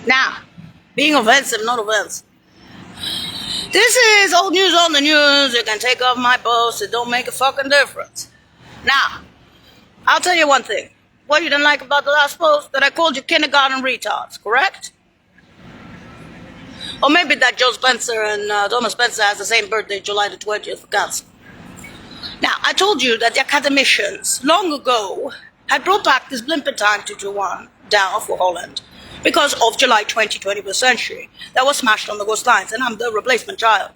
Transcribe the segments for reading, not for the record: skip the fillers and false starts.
Now, being offensive, not offensive. This is old news on the news. You can take off my post. It don't make a fucking difference. Now, I'll tell you one thing. What you didn't like about the last post? That I called you kindergarten retards, correct? Or maybe that Joe Spencer and Thomas Spencer has the same birthday, July the 20th, for God's sake. Now, I told you that the academicians long ago had brought back this blimper time to Johan down for Holland because of July 21st century that was smashed on the ghost lines, and I'm the replacement child.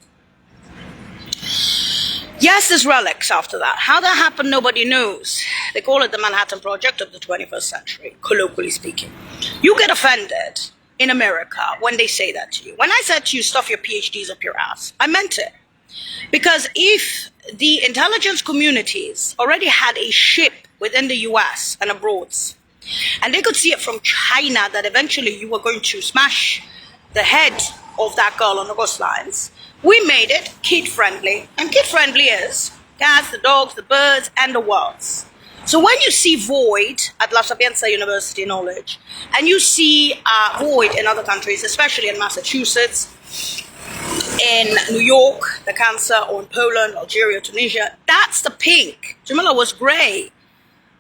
Yes, there's relics after that. How that happened, nobody knows. They call it the Manhattan Project of the 21st century, colloquially speaking. You get offended in America when they say that to you. When I said to you, stuff your PhDs up your ass, I meant it. Because if the intelligence communities already had a ship within the US and abroad, and they could see it from China that eventually you were going to smash the head of that girl on the coastlines, we made it kid-friendly. And kid-friendly is cats, the dogs, the birds, and the worlds. So when you see Void at La Sapienza University Knowledge, and you see Void in other countries, especially in Massachusetts, in New York, the cancer, or in Poland, Algeria, Tunisia, that's the pink. Jamila was grey,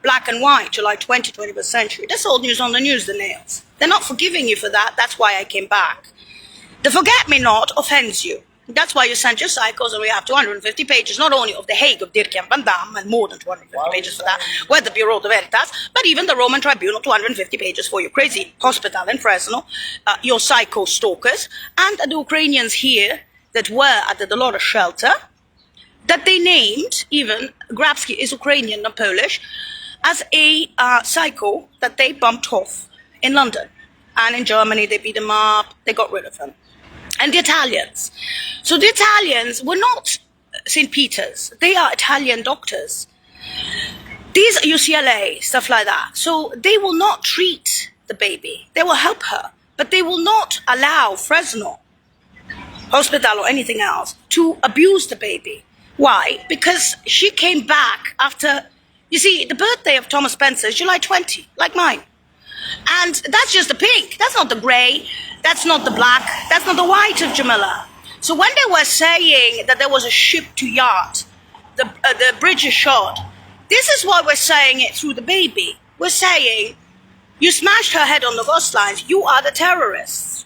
black and white, July 21st century. That's old news on the news, the nails. They're not forgiving you for that. That's why I came back. The forget-me-not offends you. That's why you sent your cycles, and we have 250 pages, not only of the Hague of Dirk and Van Dam, and more than 250 pages for that, with the Bureau de Veritas, but even the Roman Tribunal, 250 pages for your crazy hospital in Fresno, your psycho stalkers, and the Ukrainians here that were at the Dolores shelter, that they named, even, Grabski is Ukrainian, not Polish, as a psycho that they bumped off in London. And in Germany, they beat him up, they got rid of him. And the Italians. So the Italians were not St. Peter's. They are Italian doctors. These are UCLA, stuff like that. So they will not treat the baby. They will help her. But they will not allow Fresno Hospital or anything else to abuse the baby. Why? Because she came back after, you see, the birthday of Thomas Spencer is July 20, like mine. And that's just the pink. That's not the grey. That's not the black. That's not the white of Jamila. So when they were saying that there was a ship to yacht, the bridge is shot, this is why we're saying it through the baby. We're saying, you smashed her head on the ghost lines. You are the terrorists.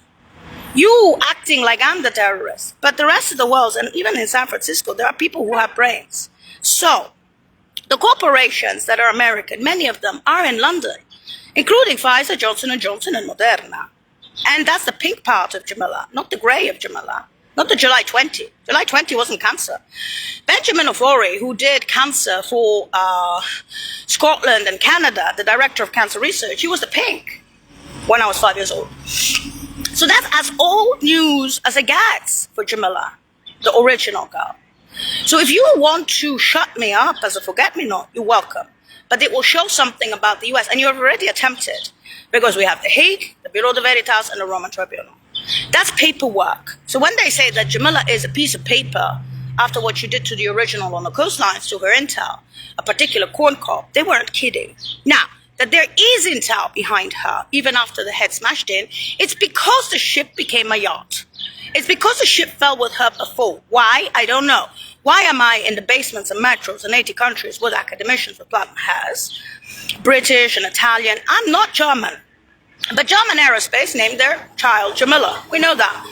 You acting like I'm the terrorist. But the rest of the world, and even in San Francisco, there are people who have brains. So the corporations that are American, many of them are in London, including Pfizer, Johnson & Johnson, and Moderna. And that's the pink part of Jamila, not the grey of Jamila, not the July 20. July 20 wasn't cancer. Benjamin Ofori, who did cancer for Scotland and Canada, the director of cancer research, he was the pink when I was 5 years old. So that's as old news as it gets for Jamila, the original girl. So if you want to shut me up as a forget-me-not, you're welcome. But it will show something about the US, and you have already attempted, because we have the Hague, the Bureau de Veritas, and the Roman Tribunal. That's paperwork. So when they say that Jamila is a piece of paper after what you did to the original on the coastlines to her intel, a particular corn cob, they weren't kidding. Now, that there is intel behind her, even after the head smashed in, it's because the ship became a yacht. It's because the ship fell with her before. Why? I don't know. Why am I in the basements and metros in 80 countries with academicians that Platinum has? British and Italian. I'm not German. But German Aerospace named their child Jamila. We know that.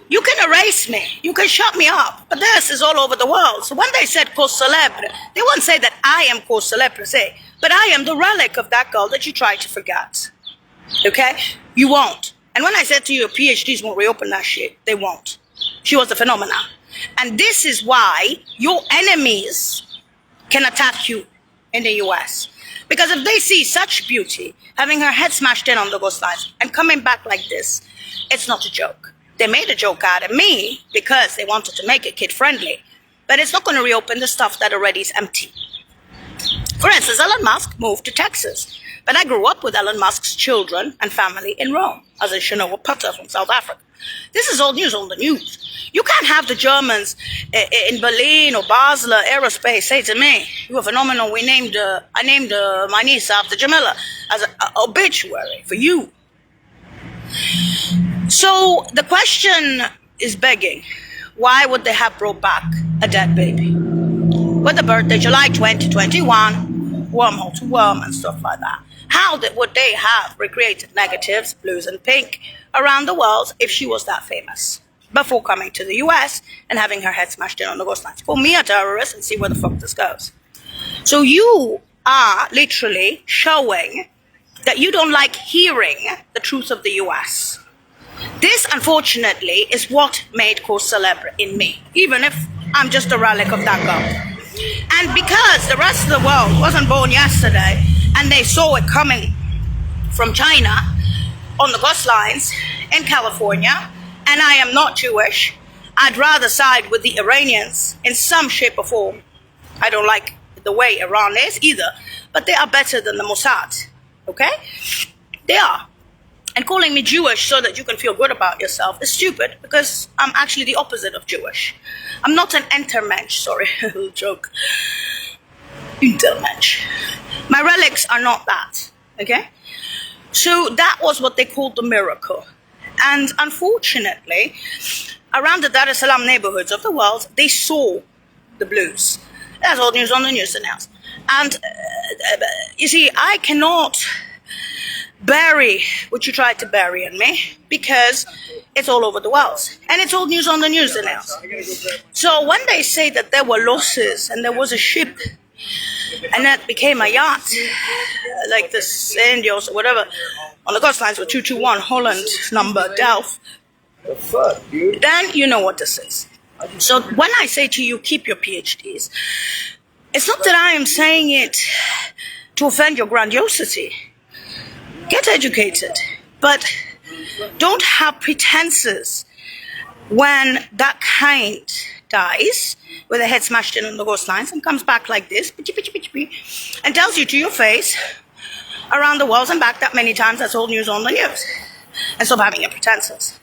You can erase me. You can shut me up. But this is all over the world. So when they said cause célèbre, they won't say that I am cause célèbre per se, but I am the relic of that girl that you tried to forget. Okay? You won't. And when I said to you, PhDs won't reopen that shit, they won't. She was a phenomenon. And this is why your enemies can attack you in the US. Because if they see such beauty, having her head smashed in on the ghost lines and coming back like this, it's not a joke. They made a joke out of me because they wanted to make it kid-friendly. But it's not going to reopen the stuff that already is empty. For instance, Elon Musk moved to Texas. But I grew up with Elon Musk's children and family in Rome, as in Shinoa Putter from South Africa. This is old news on the news. You can't have the Germans in Berlin or Basel Aerospace say to me, "You are phenomenal. I named my niece after Jamila," as an obituary for you. So the question is begging, why would they have brought back a dead baby? With the birthday, July 2021, wormhole to worm and stuff like that. How would they have recreated negatives, blues and pink, around the world if she was that famous? Before coming to the US and having her head smashed in on the ghost lines. Call me a terrorist and see where the fuck this goes. So you are literally showing that you don't like hearing the truth of the US. This, unfortunately, is what made Cause Celebre in me, even if I'm just a relic of that girl. And because the rest of the world wasn't born yesterday and they saw it coming from China on the ghost lines in California, and I am not Jewish, I'd rather side with the Iranians in some shape or form. I don't like the way Iran is either, but they are better than the Mossad, okay? They are. And calling me Jewish so that you can feel good about yourself is stupid, because I'm actually the opposite of Jewish. I'm not an Entermensch, sorry, little joke. Untermensch. My relics are not that, okay? So that was what they called the miracle. And unfortunately, around the Dar es Salaam neighborhoods of the world, they saw the blues. That's all news on the news announced. And you see, I cannot bury what you tried to bury in me, because it's all over the world. And it's all news on the news announced. So when they say that there were losses and there was a ship and that became a yacht, like the Indios or whatever, on the coastlines with 221 Holland number Delft, then you know what this is. So when I say to you, keep your PhDs, it's not that I am saying it to offend your grandiosity. Get educated, but don't have pretenses when that kind dies with a head smashed in on the ghost lines and comes back like this, and tells you to your face around the world and back that many times that's old news on the news. And stop having your pretenses.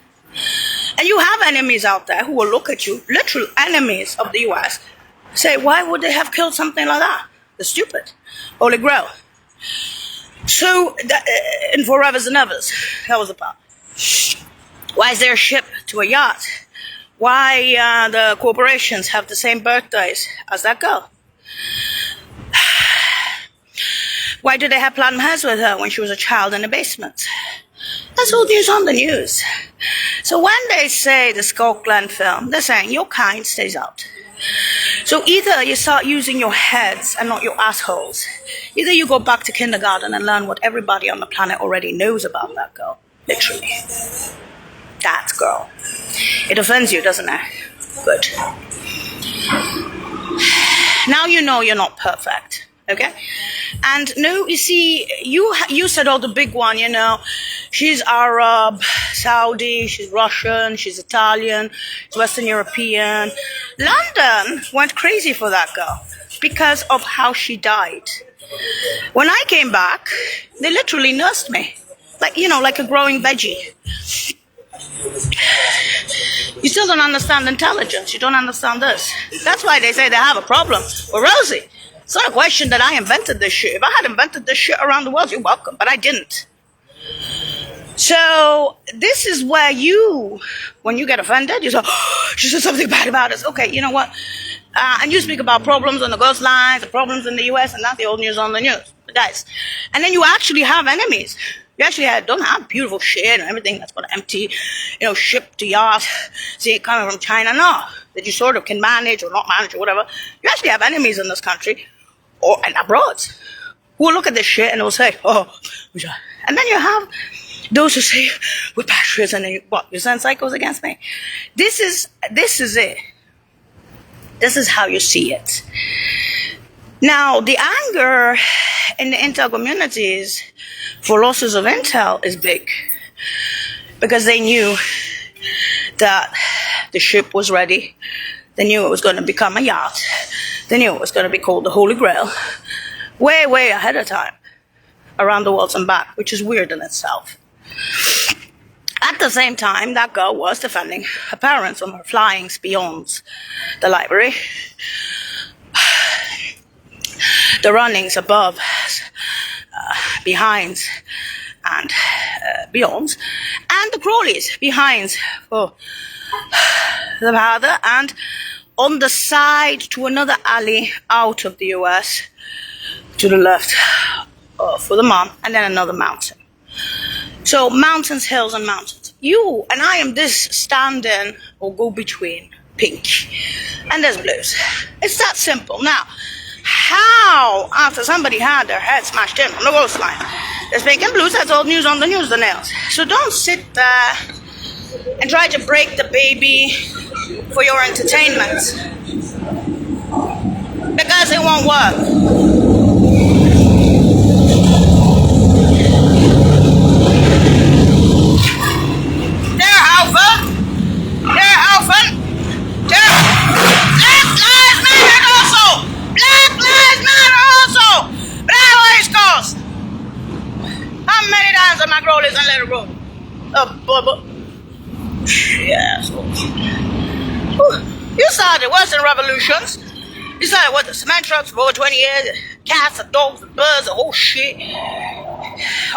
And you have enemies out there who will look at you, literal enemies of the US, say, why would they have killed something like that? They're stupid. Holy Grail. So, in Forevers and Evers, that was the part. Why is there a ship to a yacht? Why the corporations have the same birthdays as that girl? Why do they have platinum hairs with her when she was a child in the basement? That's all news on the news. So when they say the Scott Glenn film, they're saying your kind stays out. So either you start using your heads and not your assholes. Either you go back to kindergarten and learn what everybody on the planet already knows about that girl. Literally. That girl. It offends you, doesn't it? Good. Now you know you're not perfect. Okay? And no, you see, you said, oh, the big one, you know, she's Arab, Saudi, she's Russian, she's Italian, she's Western European. London went crazy for that girl because of how she died. When I came back, they literally nursed me. Like, you know, like a growing veggie. You still don't understand intelligence. You don't understand this. That's why they say they have a problem with Rosie. It's not a question that I invented this shit. If I had invented this shit around the world, you're welcome, but I didn't. So this is where you, when you get offended, you say, oh, she said something bad about us. Okay, you know what? And you speak about problems on the ghost lines, the problems in the US, and not the old news on the news. But guys, and then you actually have enemies. You actually don't have beautiful shit and everything that's got empty, you know, ship to yacht, see it coming from China. No, that you sort of can manage or not manage or whatever. You actually have enemies in this country and abroad who will look at this shit and will say, oh, and then you have those who say, we're patriots, and then you send psychos against me. This is it. This is how you see it. Now, the anger in the intel communities for losses of intel is big, because they knew that the ship was ready. They knew it was going to become a yacht. They knew it was going to be called the Holy Grail way, way ahead of time around the world and back, which is weird in itself. At the same time, that girl was defending her parents from her flying beyond the library. The runnings above, behind, and beyond, and the Crawleys behind for the father, and on the side to another alley out of the US to the left for the mom, and then another mountain. So mountains, hills, and mountains. You and I am this standing or go between pink, and there's blues. It's that simple. Now, how after somebody had their head smashed in on the coastline, there's pink and blues, that's old news on the news, the nails. So don't sit there and try to break the baby for your entertainment, because it won't work. My Crawleys and let it roll. Bubba. Yes. You started Western revolutions. You started with the cement trucks for over 20 years. Cats and dogs and birds, the whole shit.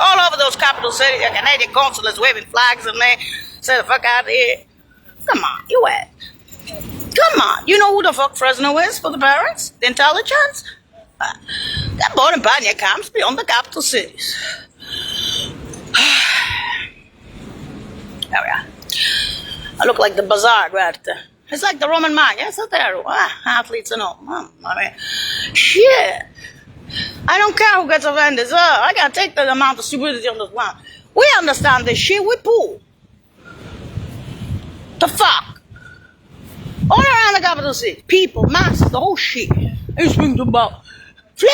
All over those capital cities, the Canadian consulates waving flags and they say the fuck out of here. Come on, you at? Come on. You know who the fuck Fresno is for the parents? The intelligence? That boarding pioneer camps beyond the capital cities. There we are. I look like the bazaar right there. It's like the Roman mine. Yes, there. Athletes and all. I mean, shit. I don't care who gets offended. I can't take the amount of stupidity on this planet. We understand this shit. We pull. The fuck? All around the capital city. People, masses, the whole shit. And speaking about flag,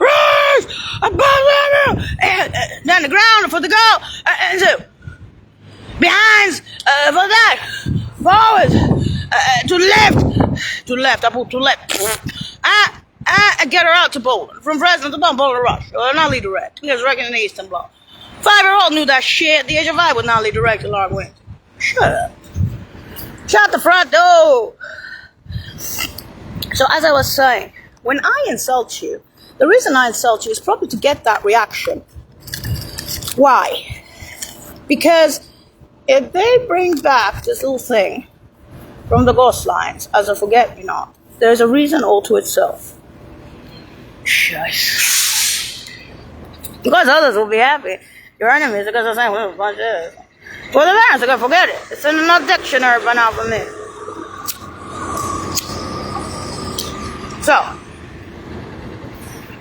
rise, and then the ground for the goal, and so behind for that, forward, to left, I put to left, and get her out to Poland, from Fresno to Boulder Rush, or not lead direct, he was working in the Eastern Bloc. 5-year-old knew that shit at the age of 5 would not lead direct to Larg Wings. Shut up. Shut the front door. So as I was saying, when I insult you, the reason I insult you is probably to get that reaction. Why? Because if they bring back this little thing from the ghost lines as a forget-me-not, there's a reason all to itself. Scheiße. Because others will be happy. Your enemies are going to say, well, a bunch of... Well, the parents are going to forget it. It's in another dictionary by now for me. So,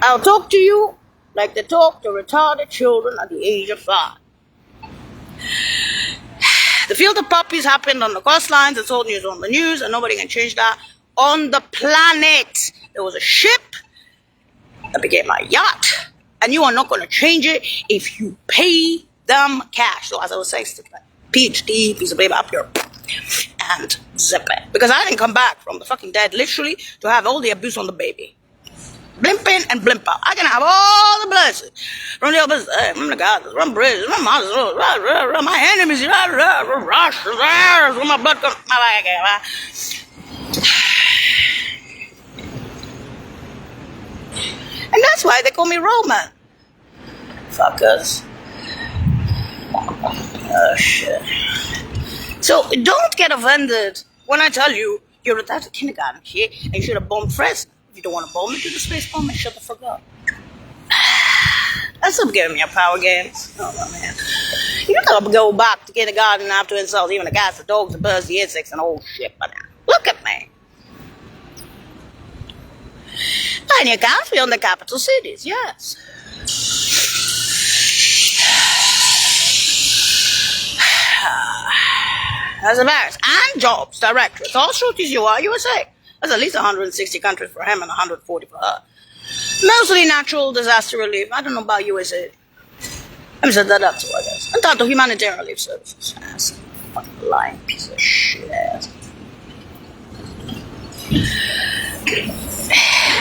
I'll talk to you like they talk to retarded children at the age of 5. The field of puppies happened on the coastlines. It's old news on the news, and nobody can change that. On the planet, there was a ship that became a yacht, and you are not going to change it if you pay them cash. So, as I was saying, PhD, piece of paper up here, and zip it. Because I didn't come back from the fucking dead, literally, to have all the abuse on the baby. Blimp in and blimp out. I can have all the blessings from the others. From the gods, from bridges, from monsters, my enemies, rush, from my blood comes. And that's why they call me Roman. Fuckers. Oh, shit. So, don't get offended when I tell you you're a type of kindergarten kid and you should have bombed Fresno. If you don't want to bomb it, do the space bomb and shut the fuck up. That's not giving me a power games. Oh, man. You gotta go back to kindergarten and have to insult even the cats, the dogs, the birds, the insects, and the whole shit by now. Look at me. Tiny accounts beyond the capital cities, yes. As a virus and jobs directorates, all shorties you are USA. There's at least 160 countries for him and 140 for her. Mostly natural disaster relief. I don't know about USA. Let me set that up too, I guess. And tanto humanitarian relief services. Ass. Fucking lying piece of shit ass.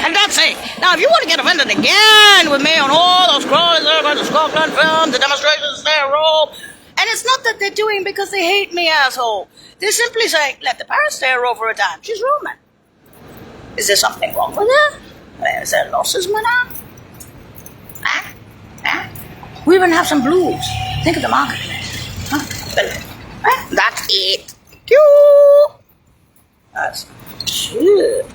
And that's it. Now, if you want to get offended again with me on all those crawlers, the Scotland film, the demonstrations, their role. And it's not that they're doing because they hate me, asshole. They're simply saying, let the parents stay her over a time. She's Roman. Is there something wrong with her? Is there losses with her? Huh? Huh? We even have some blues. Think of the market. Huh? That's it. That's shit.